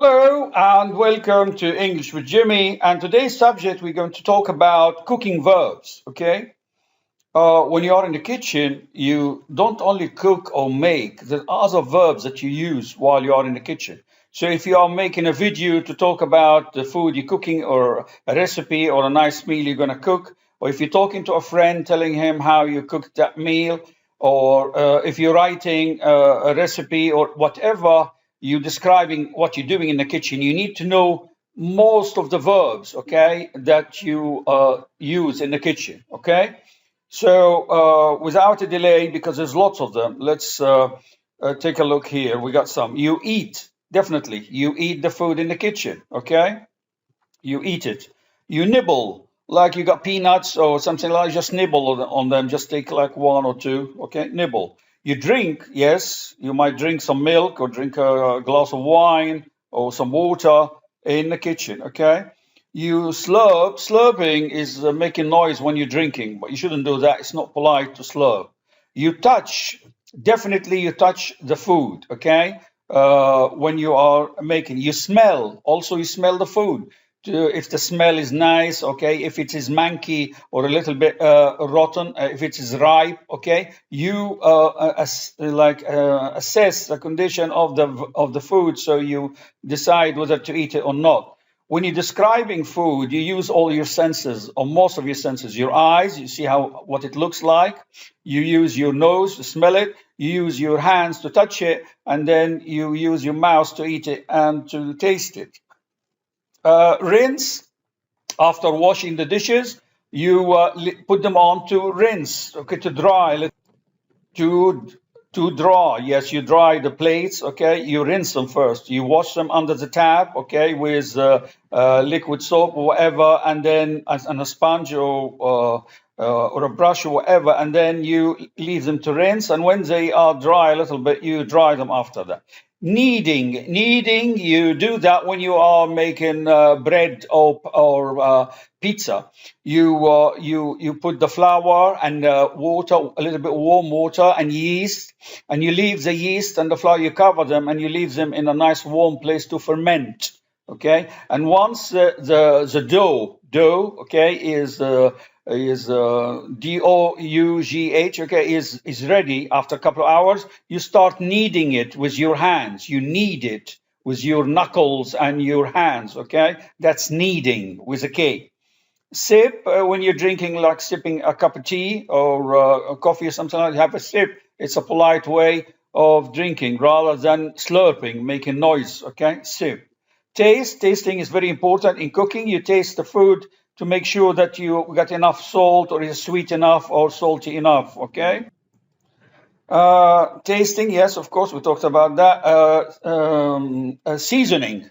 Hello and welcome to English with Jimmy. And today's subject, we're going to talk about cooking verbs. Okay. When you are in the kitchen, you don't only cook or make, there are other verbs that you use while you are in the kitchen. So if you are making a video to talk about the food you're cooking or a recipe or a nice meal you're going to cook, or if you're talking to a friend telling him how you cooked that meal, or if you're writing a recipe or whatever, you're describing what you're doing in the kitchen, you need to know most of the verbs, okay, that you use in the kitchen, okay? So without a delay, because there's lots of them, let's take a look here. We got some. You eat, definitely. You eat the food in the kitchen, okay? You eat it. You nibble, like you got peanuts or something like just nibble on them. Just take like one or two, okay? Nibble. You drink, yes. You might drink some milk or drink a glass of wine or some water in the kitchen, okay? You slurp. Slurping is making noise when you're drinking, but you shouldn't do that. It's not polite to slurp. You touch. Definitely you touch the food, okay? When you are making. You smell. Also, you smell the food. If the smell is nice, okay? If it is manky or a little bit rotten, if it is ripe, okay? You assess the condition of the food, so you decide whether to eat it or not. When you're describing food, you use all your senses, or most of your senses. Your eyes, you see what it looks like. You use your nose to smell it. You use your hands to touch it, and then you use your mouth to eat it and to taste it. Rinse. After washing the dishes, you put them on to rinse, okay, to dry. To dry, yes, you dry the plates, okay? You rinse them first. You wash them under the tap, okay, with liquid soap or whatever, and then on a sponge or a brush or whatever, and then you leave them to rinse. And when they are dry a little bit, you dry them after that. Kneading, you do that when you are making bread or pizza. You put the flour and water, a little bit warm water and yeast, and you leave the yeast and the flour, you cover them and you leave them in a nice warm place to ferment. Okay, and once the dough, okay, is dough, okay, is ready after a couple of hours, you start kneading it with your hands. You knead it with your knuckles and your hands, okay? That's kneading with a K. Sip, when you're drinking, like sipping a cup of tea or a coffee or something like that, have a sip. It's a polite way of drinking rather than slurping, making noise, okay? Sip. Tasting is very important in cooking. You taste the food to make sure that you got enough salt or is sweet enough or salty enough, okay? Tasting, yes, of course, we talked about that. Seasoning.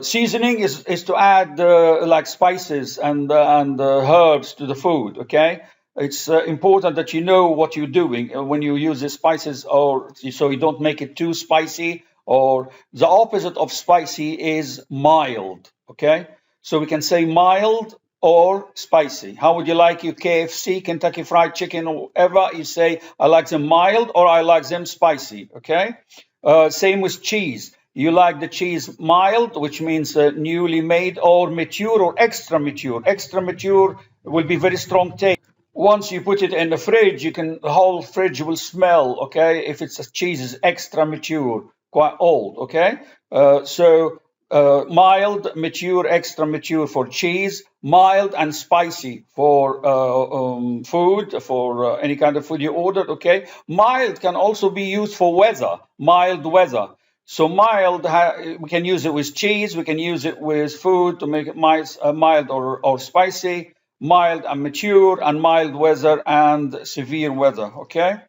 Seasoning is to add like spices and herbs to the food, okay? It's important that you know what you're doing when you use the spices, or so you don't make it too spicy, or the opposite of spicy is mild, okay? So we can say mild or spicy. How would you like your KFC, Kentucky Fried Chicken, or whatever? You say, I like them mild or I like them spicy, okay? Same with cheese. You like the cheese mild, which means newly made, or mature or extra mature. Extra mature will be very strong taste. Once you put it in the fridge, the whole fridge will smell, okay? If it's a cheese is extra mature, quite old, okay? Mild, mature, extra mature for cheese, mild and spicy for food, for any kind of food you ordered, okay? Mild can also be used for weather, mild weather. So mild, we can use it with cheese, we can use it with food to make it mild or spicy. mild and mature, and mild weather and severe weather. Okay.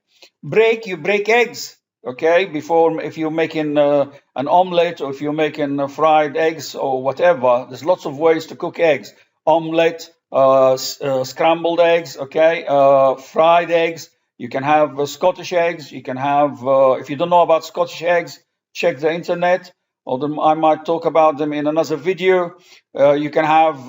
You break eggs. Okay, before, if you're making an omelette, or if you're making fried eggs or whatever, there's lots of ways to cook eggs. Omelette, scrambled eggs, okay, fried eggs. You can have Scottish eggs. You can have, if you don't know about Scottish eggs, check the internet. Although I might talk about them in another video. You can have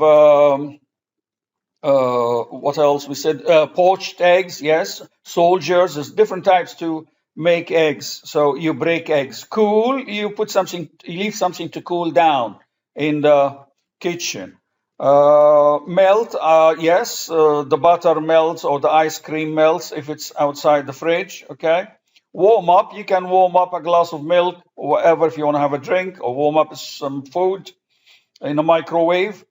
what else we said? Poached eggs, yes. Soldiers. There's different types to make eggs. So you break eggs. Cool. You leave something to cool down in the kitchen. Melt. Yes. The butter melts or the ice cream melts if it's outside the fridge. Okay. Warm up. You can warm up a glass of milk or whatever if you want to have a drink, or warm up some food in a microwave.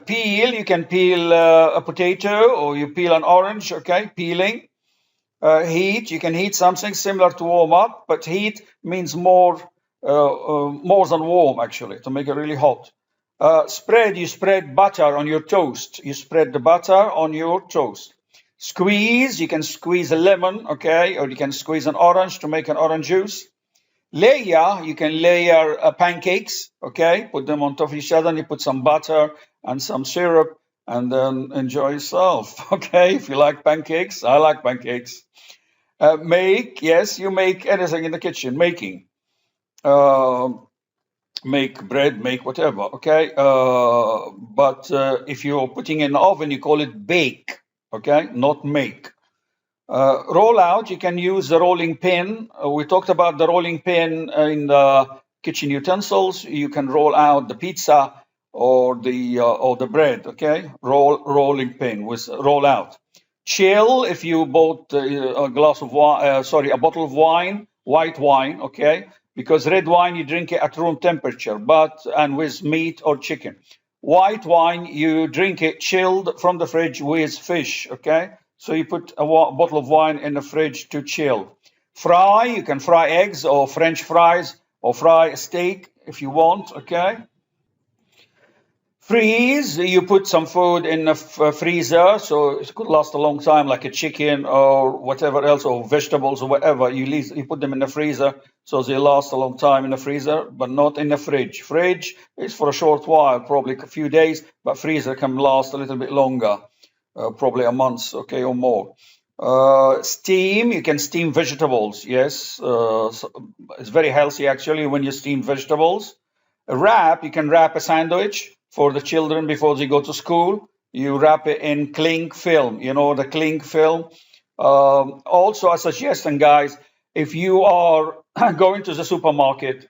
Peel, you can peel a potato, or you peel an orange, okay, peeling. Heat, you can heat something similar to warm up, but heat means more than warm, actually, to make it really hot. You spread butter on your toast. You spread the butter on your toast. Squeeze, you can squeeze a lemon, okay, or you can squeeze an orange to make an orange juice. Layer, you can layer pancakes, okay, put them on top of each other, and you put some butter and some syrup, and then enjoy yourself, okay, if you like pancakes. I like pancakes. Make, yes, you make anything in the kitchen, making. Make bread, make whatever, okay, but if you're putting in the oven, you call it bake, okay, not make. Roll out, you can use the rolling pin. We talked about the rolling pin in the kitchen utensils. You can roll out the pizza or the bread, okay? Rolling pin with roll out. Chill, if you bought a bottle of wine, white wine, okay? Because red wine, you drink it at room temperature, and with meat or chicken. White wine, you drink it chilled from the fridge with fish, okay? So you put a bottle of wine in the fridge to chill. Fry, you can fry eggs or French fries, or fry a steak if you want, okay? Freeze, you put some food in the freezer, so it could last a long time, like a chicken or whatever else, or vegetables or whatever. You put them in the freezer, so they last a long time in the freezer, but not in the fridge. Fridge is for a short while, probably a few days, but freezer can last a little bit longer. Probably a month, okay, or more. Steam, you can steam vegetables, yes. So it's very healthy, actually, when you steam vegetables. Wrap, you can wrap a sandwich for the children before they go to school. You wrap it in cling film, the cling film. Also, a suggestion, guys, if you are going to the supermarket,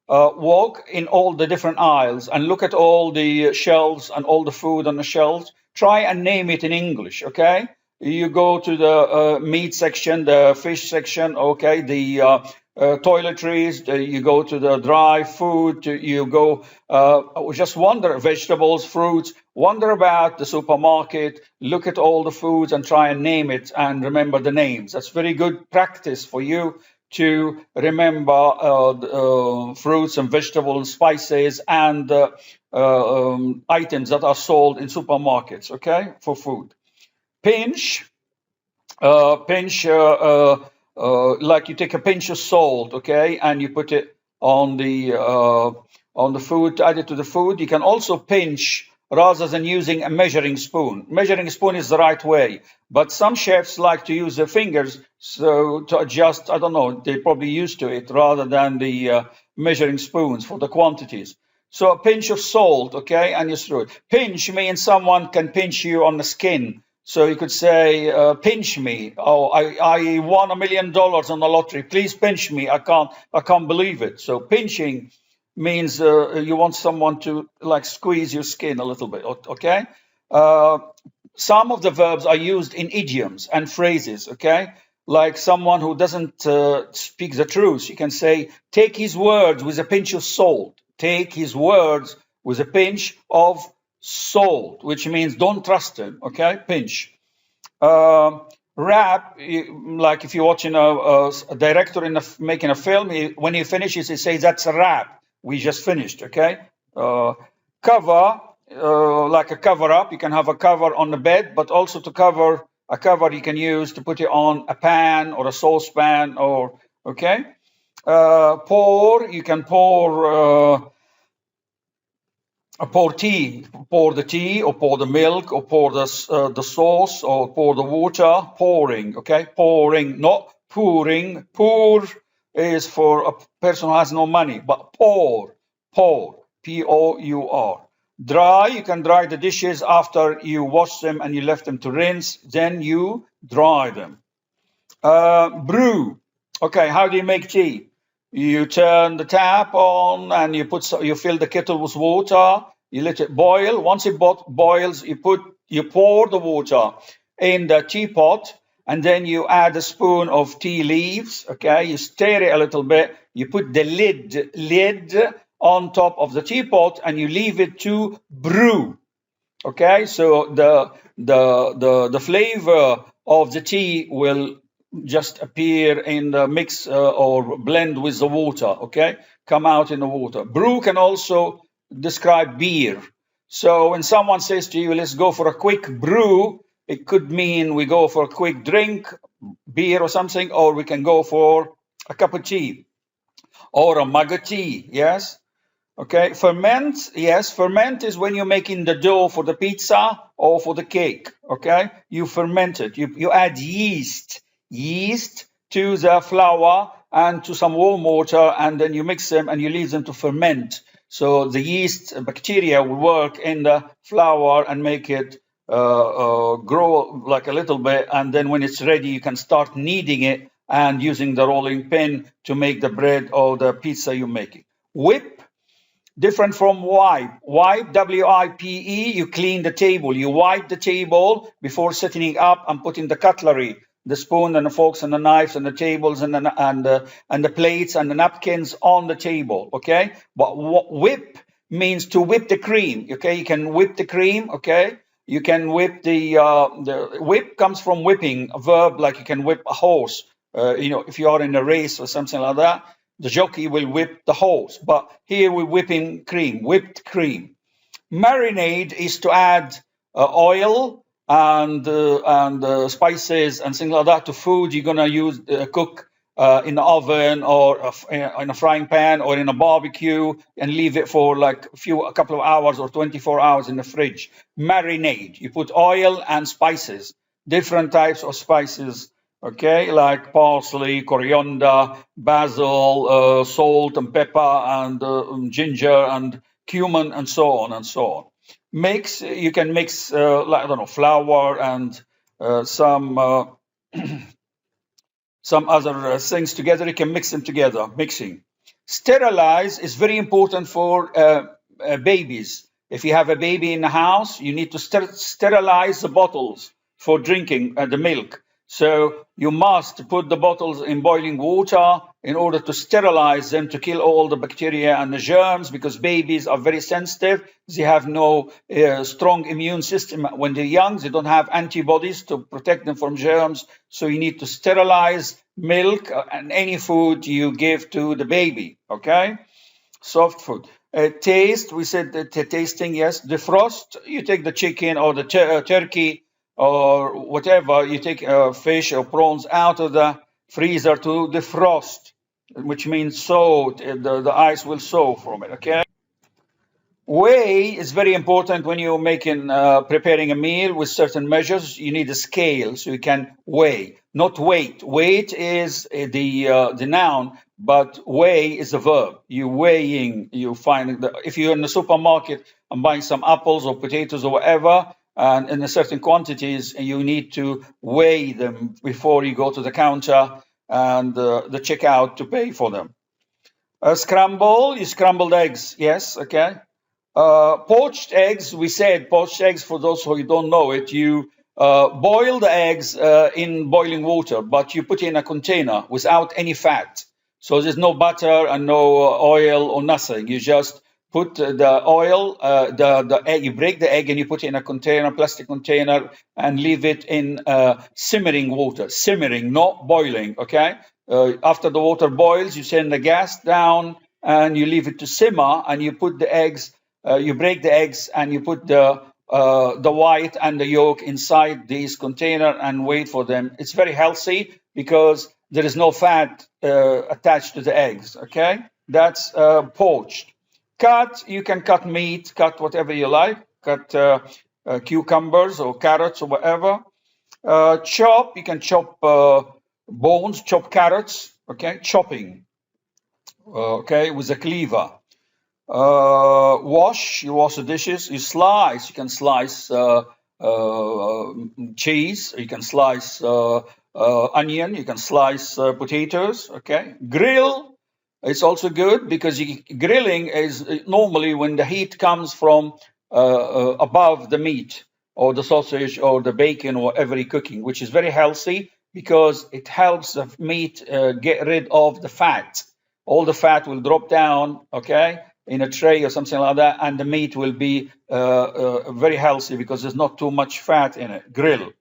walk in all the different aisles and look at all the shelves and all the food on the shelves. Try and name it in English, okay? You go to the meat section, the fish section, okay, the toiletries, you go to the dry food, you go, just wander, vegetables, fruits, wander about the supermarket, look at all the foods and try and name it and remember the names. That's very good practice for you to remember fruits and vegetables, spices, and items that are sold in supermarkets, okay, for food. Pinch, like you take a pinch of salt, okay, and you put it on the food, add it to the food. You can also pinch rather than using a measuring spoon. Measuring spoon is the right way, but some chefs like to use their fingers so to adjust. I don't know, they're probably used to it rather than the measuring spoons for the quantities. So a pinch of salt, okay, and you throw it. Pinch means someone can pinch you on the skin. So you could say, pinch me. Oh, I won $1 million on the lottery. Please pinch me. I can't believe it. So pinching means you want someone to like squeeze your skin a little bit, okay? Some of the verbs are used in idioms and phrases, okay? Like someone who doesn't speak the truth. You can say, take his words with a pinch of salt. Take his words with a pinch of salt, which means don't trust him, okay? Pinch. Rap, like if you're watching a director making a film, when he finishes, he says, that's a wrap. We just finished, okay? Cover, like a cover up. You can have a cover on the bed, but also to cover a cover you can use to put it on a pan or a saucepan or, okay. Pour, you can pour tea, pour the tea or pour the milk or pour the sauce or pour the water, pouring, okay, pouring, not pouring. Pour is for a person who has no money, but pour, Pour. Dry, you can dry the dishes after you wash them and you left them to rinse, then you dry them. Brew, okay, how do you make tea? You turn the tap on and you fill the kettle with water. You let it boil. Once it boils, you pour the water in the teapot, and then you add a spoon of tea leaves. Okay, you stir it a little bit. You put the lid on top of the teapot, and you leave it to brew. Okay, so the flavor of the tea will just appear in the mix or blend with the water, okay? Come out in the water. Brew can also describe beer. So when someone says to you, let's go for a quick brew, it could mean we go for a quick drink, beer or something, or we can go for a cup of tea or a mug of tea, yes? Okay, ferment, yes, ferment is when you're making the dough for the pizza or for the cake, okay? You ferment it, you add yeast to the flour and to some warm water, and then you mix them and you leave them to ferment. So the yeast bacteria will work in the flour and make it grow like a little bit, and then when it's ready, you can start kneading it and using the rolling pin to make the bread or the pizza you're making. Whip, different from wipe. Wipe, W-I-P-E, you clean the table. You wipe the table before setting it up and putting the cutlery, the spoon and the forks and the knives and the tables and the plates and the napkins on the table, okay? But whip means to whip the cream, okay? You can whip the cream, okay? You can whip the whip comes from whipping, a verb like you can whip a horse. If you are in a race or something like that, the jockey will whip the horse. But here we're whipping cream, whipped cream. Marinade is to add oil and spices and things like that to food you're gonna use cook in the oven or in a frying pan or in a barbecue, and leave it for like a couple of hours or 24 hours in the fridge. Marinade, you put oil and spices, different types of spices, okay, like parsley, coriander, basil, salt and pepper and ginger and cumin and so on and so on. You can mix flour and some other things together. You can mix them together. Mixing. Sterilize is very important for babies. If you have a baby in the house, you need to sterilize the bottles for drinking the milk. So you must put the bottles in boiling water in order to sterilize them, to kill all the bacteria and the germs, because babies are very sensitive. They have no strong immune system when they're young. They don't have antibodies to protect them from germs. So you need to sterilize milk and any food you give to the baby, okay? Soft food. Taste, we said tasting, yes. Defrost, you take the chicken or the turkey or whatever, you take fish or prawns out of the freezer to defrost, which means sow, the ice will sow from it, okay? Weigh is very important when you're preparing a meal with certain measures. You need a scale so you can weigh, not weight. Weight is the noun, but weigh is a verb. You weighing, if you're in the supermarket and buying some apples or potatoes or whatever, and in a certain quantities, you need to weigh them before you go to the counter and the checkout to pay for them. Scramble, you scrambled eggs, yes, okay. Poached eggs, we said poached eggs, for those who don't know it, you boil the eggs in boiling water, but you put it in a container without any fat. So there's no butter and no oil or nothing. You just put the oil, the egg, you break the egg and you put it in a container, plastic container, and leave it in simmering water. Simmering, not boiling, okay? After the water boils, you send the gas down and you leave it to simmer, and you put the eggs you break the eggs and you put the white and the yolk inside these container and wait for them. It's very healthy because there is no fat attached to the eggs. Okay, that's poached. Cut, you can cut meat, cut whatever you like, cut cucumbers or carrots or whatever. Chop, you can chop bones, chop carrots, okay, chopping, okay, with a cleaver. Wash, you wash the dishes. You slice, you can slice cheese, you can slice onion, you can slice potatoes, okay. Grill, it's also good because grilling is normally when the heat comes from above the meat or the sausage or the bacon or whatever you're cooking, which is very healthy because it helps the meat get rid of the fat. All the fat will drop down, okay, in a tray or something like that, and the meat will be very healthy because there's not too much fat in it. Grill.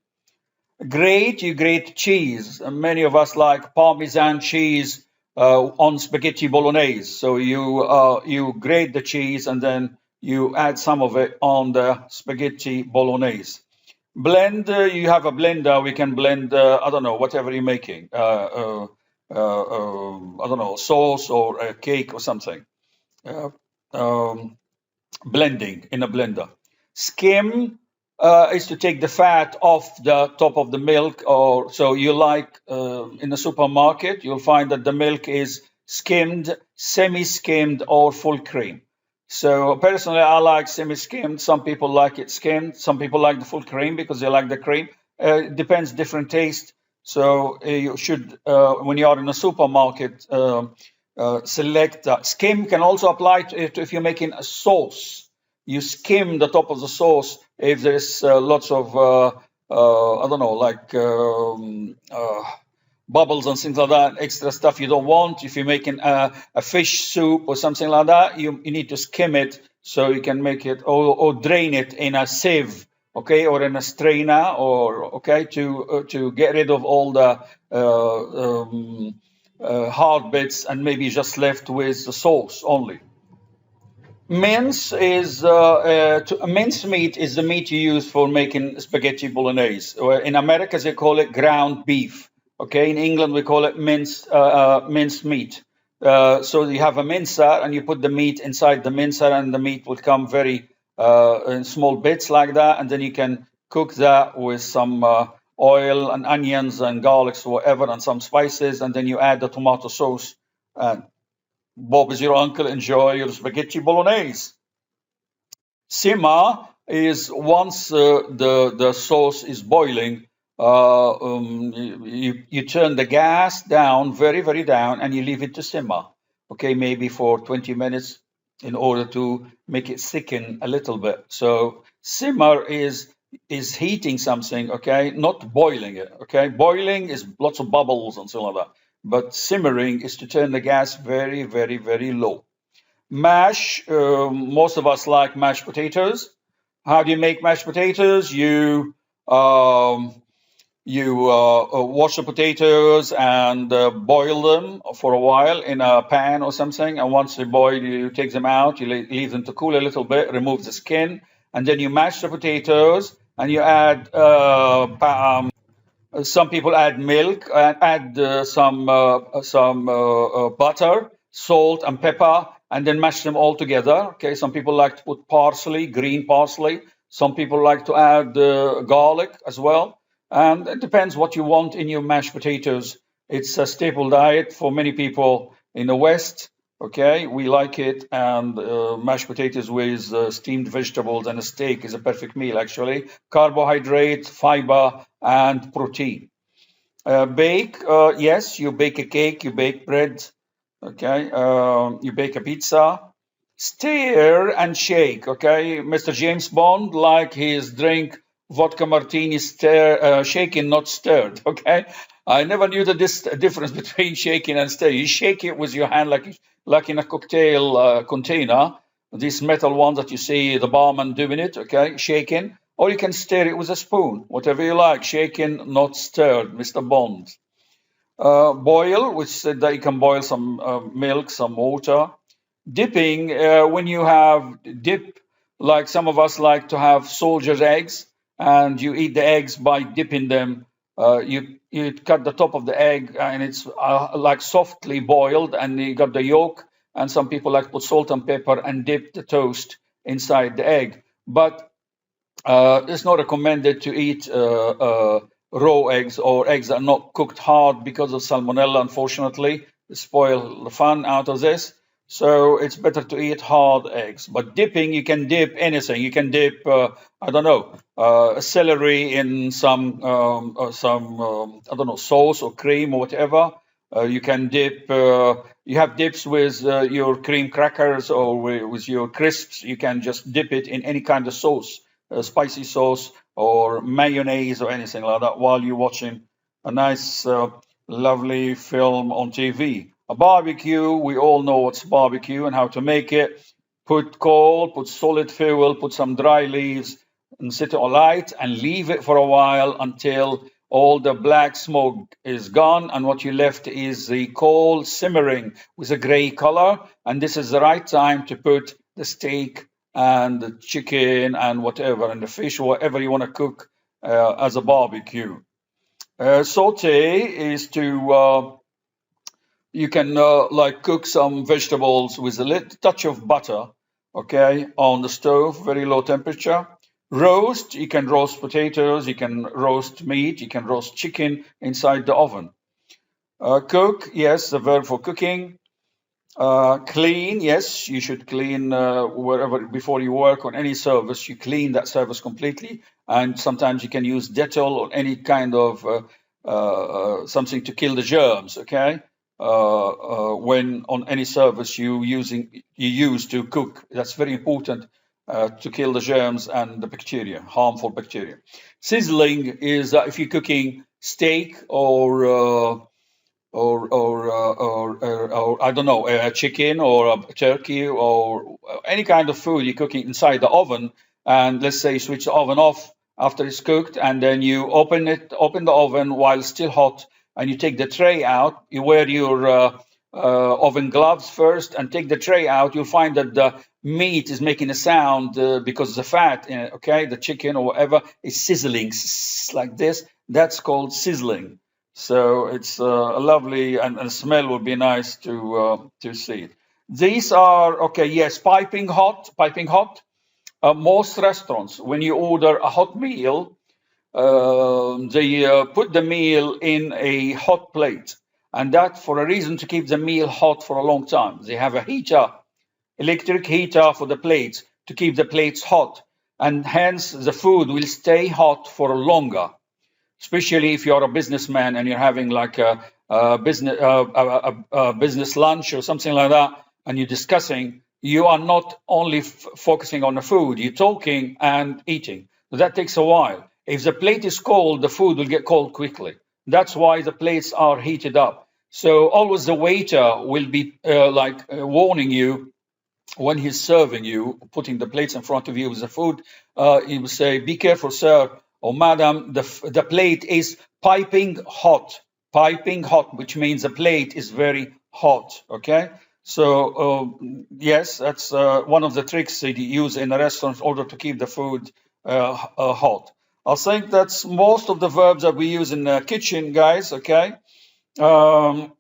Grate, you grate cheese. Many of us like Parmesan cheese on spaghetti bolognese. So you grate the cheese and then you add some of it on the spaghetti bolognese. Blend, you have a blender, we can blend, I don't know, whatever you're making. I don't know, sauce or a cake or something. Blending in a blender. Skim is to take the fat off the top of the milk, or so you like in the supermarket, you'll find that the milk is skimmed, semi-skimmed, or full cream. So personally, I like semi-skimmed. Some people like it skimmed. Some people like the full cream because they like the cream. Depends, different taste. So you should, when you are in a supermarket, select that. Skim can also apply to if you're making a sauce. You skim the top of the sauce if there's lots of, I don't know, like bubbles and things like that, extra stuff you don't want. If you're making a fish soup or something like that, you need to skim it so you can make it, or drain it in a sieve, okay, or in a strainer, or okay, to get rid of all the hard bits and maybe just left with the sauce only. Mince is mince meat is the meat you use for making spaghetti bolognese. In America, they call it ground beef. Okay, in England we call it minced meat. So you have a mincer and you put the meat inside the mincer, and the meat will come very in small bits like that, and then you can cook that with some oil and onions and garlics or whatever and some spices, and then you add the tomato sauce. And Bob is your uncle. Enjoy your spaghetti bolognese. Simmer is once the sauce is boiling, you turn the gas down, very, very down, and you leave it to simmer. Okay, maybe for 20 minutes in order to make it thicken a little bit. So simmer is heating something, okay, not boiling it. Okay, boiling is lots of bubbles and so like that. But simmering is to turn the gas very, very, very low. Mash, most of us like mashed potatoes. How do you make mashed potatoes? You wash the potatoes and boil them for a while in a pan or something. And once they boil, you take them out, you leave them to cool a little bit, remove the skin, and then you mash the potatoes and you add some people add milk, add some butter, salt, and pepper, and then mash them all together. Okay, some people like to put parsley, green parsley. Some people like to add garlic as well. And it depends what you want in your mashed potatoes. It's a staple diet for many people in the West. Okay, we like it, and mashed potatoes with steamed vegetables and a steak is a perfect meal, actually. Carbohydrate, fiber, and protein. Bake, yes, you bake a cake, you bake bread, okay, you bake a pizza. Stir and shake, okay. Mr. James Bond, like his drink vodka martini, shaken, not stirred, okay. I never knew the difference between shaking and stirring. You shake it with your hand like in a cocktail container, this metal one that you see the barman doing it, okay, shaking, or you can stir it with a spoon, whatever you like, shaken, not stirred, Mr. Bond. Boil, which said that you can boil some milk, some water. Dipping, when you have dip, like some of us like to have soldier's eggs, and you eat the eggs by dipping them. You cut the top of the egg, and it's like softly boiled, and you got the yolk. And some people like put salt and pepper and dip the toast inside the egg. But it's not recommended to eat raw eggs or eggs that are not cooked hard because of salmonella, unfortunately. They spoil the fun out of this. So it's better to eat hard eggs. But dipping, you can dip anything. You can dip, I don't know, celery in some I don't know, sauce or cream or whatever. You can dip, you have dips with your cream crackers or with your crisps. You can just dip it in any kind of sauce, spicy sauce or mayonnaise or anything like that while you're watching a nice, lovely film on TV. A barbecue, we all know what's barbecue and how to make it. Put coal, put solid fuel, put some dry leaves, and set it alight and leave it for a while until all the black smoke is gone, and what you left is the coal simmering with a gray color. And this is the right time to put the steak and the chicken and whatever, and the fish, whatever you want to cook as a barbecue. Saute is to you can like cook some vegetables with a little touch of butter, okay, on the stove, very low temperature. Roast, you can roast potatoes, you can roast meat, you can roast chicken inside the oven. Cook, yes, the verb for cooking. Clean, yes, you should clean wherever before you work on any service. You clean that service completely, and sometimes you can use Dettol or any kind of something to kill the germs. Okay, when on any service you use to cook, that's very important to kill the germs and the bacteria, harmful bacteria. Sizzling is if you're cooking steak or I don't know, a chicken or a turkey or any kind of food you're cooking inside the oven, and let's say you switch the oven off after it's cooked, and then you open the oven while it's still hot, and you take the tray out. You wear your oven gloves first and take the tray out. You'll find that the meat is making a sound because the fat, okay, the chicken or whatever is sizzling like this. That's called sizzling. So it's lovely, and the smell would be nice to see it. These are okay. Yes, piping hot, piping hot. Most restaurants, when you order a hot meal, they put the meal in a hot plate, and that for a reason to keep the meal hot for a long time. They have a heater, electric heater for the plates to keep the plates hot, and hence the food will stay hot for longer, especially if you're a businessman and you're having like a business lunch or something like that, and you're discussing. You are not only focusing on the food, you're talking and eating. So that takes a while. If the plate is cold, the food will get cold quickly. That's why the plates are heated up. So always the waiter will be warning you when he's serving you, putting the plates in front of you with the food. He will say, "Be careful, sir or madam. The plate is piping hot, which means the plate is very hot." Okay. So yes, that's one of the tricks they use in a restaurant in order to keep the food hot. I think that's most of the verbs that we use in the kitchen, guys. Okay. Here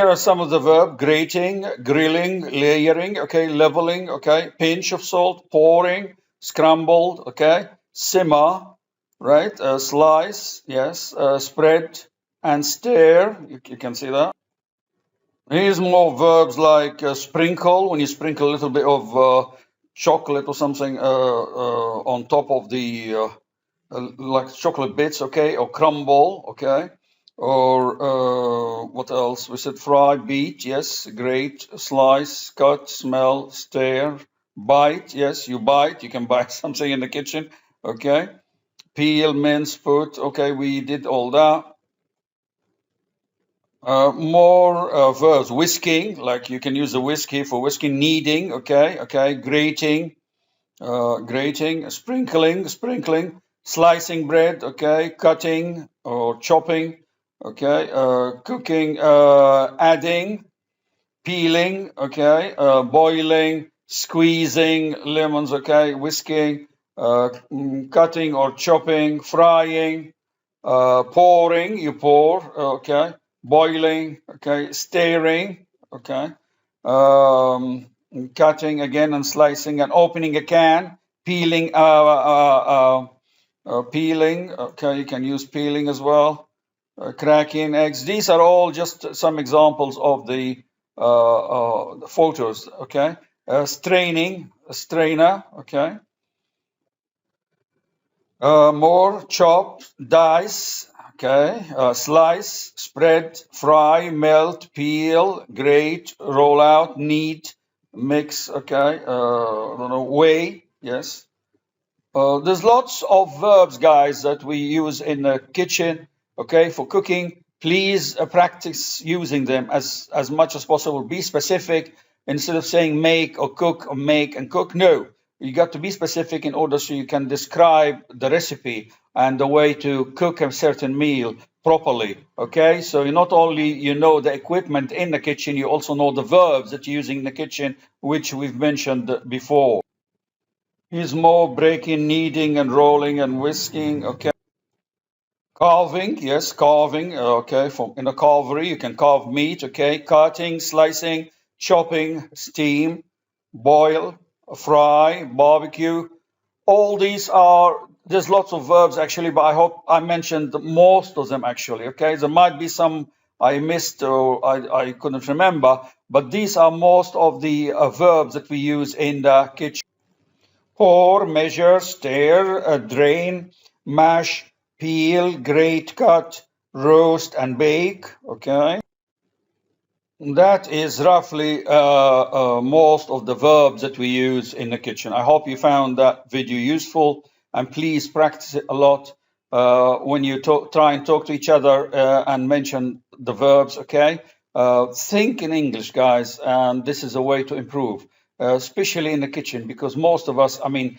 are some of the verb: grating, grilling, layering, okay, leveling, okay, pinch of salt, pouring, scrambled, okay, simmer, right, slice, yes, spread and stir. You can see that. Here's more verbs like sprinkle, when you sprinkle a little bit of chocolate or something on top of the like chocolate bits, okay, or crumble, okay, or what else? We said fry, beat, yes, grate, slice, cut, smell, stir, bite, yes, you bite, you can bite something in the kitchen, okay, peel, mince, put, okay, we did all that. More verbs, whisking, like you can use the whiskey for whisking, kneading, okay, grating, sprinkling, slicing bread, okay, cutting or chopping, okay, cooking, adding, peeling, okay, boiling, squeezing lemons, okay, whisking, cutting or chopping, frying, pouring, you pour, okay, boiling, okay, stirring, okay, um, cutting again and slicing and opening a can, peeling, peeling, okay, you can use peeling as well, cracking eggs. These are all just some examples of the photos, okay, straining, a strainer, okay. More chop, dice, okay, slice, spread, fry, melt, peel, grate, roll out, knead, mix, okay, I don't know, weigh, yes. There's lots of verbs, guys, that we use in the kitchen, okay, for cooking. Please practice using them as much as possible. Be specific instead of saying make or cook or make and cook. No, you got to be specific in order so you can describe the recipe and the way to cook a certain meal properly. Okay, so you not only you know the equipment in the kitchen, you also know the verbs that you're using in the kitchen, which we've mentioned before. He's more breaking, kneading, and rolling and whisking. Okay. Carving, yes, carving. Okay. In a carvery, you can carve meat. Okay. Cutting, slicing, chopping, steam, boil, fry, barbecue. All these are, there's lots of verbs actually, but I hope I mentioned most of them actually. Okay. There might be some I missed or I couldn't remember, but these are most of the verbs that we use in the kitchen. Pour, measure, stir, drain, mash, peel, grate, cut, roast, and bake. Okay. That is roughly most of the verbs that we use in the kitchen. I hope you found that video useful, and please practice it a lot when you try and talk to each other and mention the verbs, okay? Think in English, guys, and this is a way to improve, especially in the kitchen, because most of us, I mean,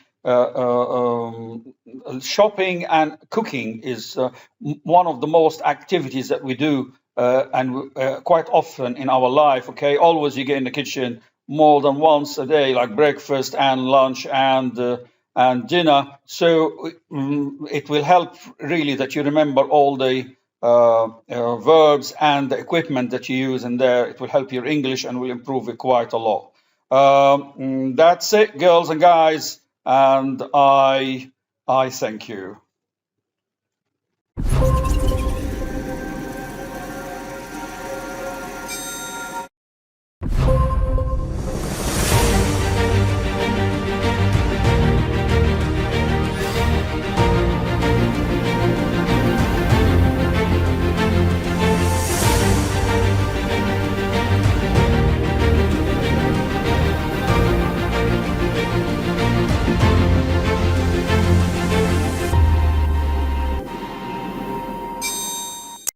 shopping and cooking is one of the most activities that we do and quite often in our life. Okay, always you get in the kitchen more than once a day, like breakfast and lunch and dinner. So it will help really that you remember all the verbs and the equipment that you use in there. It will help your English and will improve it quite a lot. That's it, girls and guys, and I thank you.